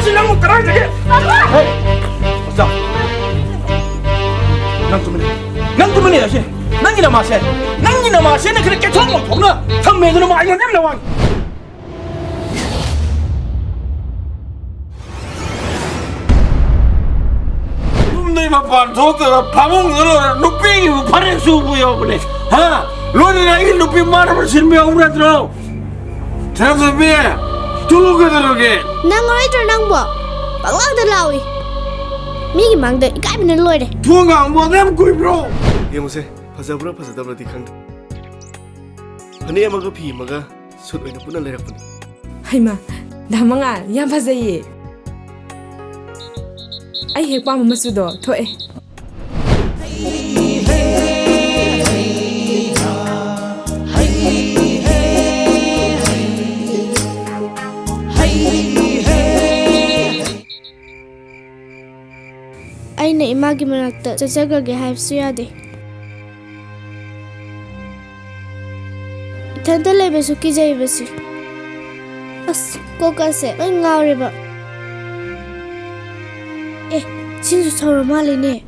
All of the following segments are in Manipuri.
당신 낭만 따라야 되게. 자, 낭주머니 다시. 낭이나 마세는 그렇게 좋은 거 없나? 선배들은 뭐 아니야 나와. 저도 방송으로 높이 발에 수고요 그래. 하, 로리나 이 높이 말하면 실명 우라들어. 장선비, 두고 들어게. 낭어이들 낭보, 방랑들 라위. 미기 망대 이까비는 로이래. 두가 뭐 내면 구입으로. 예모세, 파자브라 파자다브라디 칸드. 아니 아마가 비 마가 솥오이나 뿌나 레락분이. 하이마, 나망아, 얌 파자이. 아이 핵밤 마수도 토에. 아이네 이마기 만났다 저저거게 할수야 돼. 이탄달레베서 기자이베시. 아스 꼬까세 응가오리바. 에 진수 서로 말리네.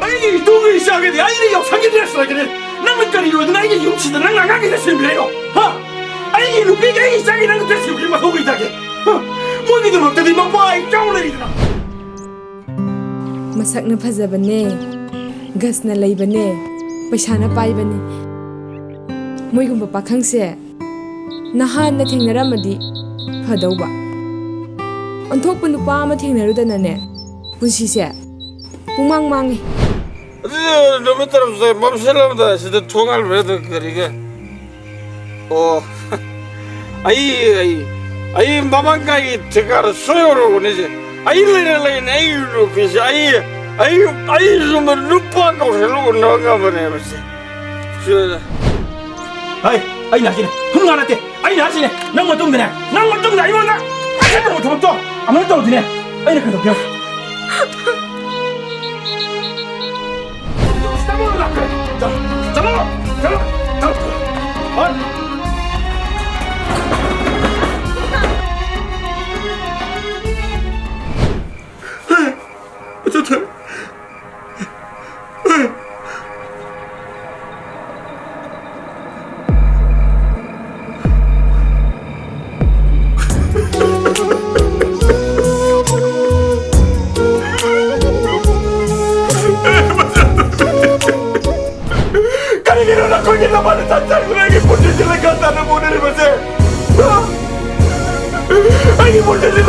아니 누구 시작해 돼? 아니 역상이 됐어 그래. 나는 거리로 나에게 용치도 난 나가게 됐습니다요. 하, 아니 루피가 시작이 난 것도 지금 막 하고 있다게. 뭐니들 어떻게 막 봐? 이쪽으로이더라. Masakna phajabane, gasna leibane, paisana paibane. Moigumba pakhangse nahan na thengnaramadi phadauba. Onthokpa nupa ama thengnarudanane punsise pungmang mangi. 너무 따라서 맘살람다 진짜 통할 왜도 그러게. 아이 마만가이 제가 소요로 보내지. 아이들은 애유로 비시 아이 좀 루파가 오실로 나가 보내 버시. 아이 나시네. 흥나한테 아이 나시네. 너무 똥드네. 이거나. 아이고 좀 아무것도 못드네. 아이 가서 벼. 잡아. 거기 나만의 단장군에게 본질을 갖다는 보내는 것에 아니 본질을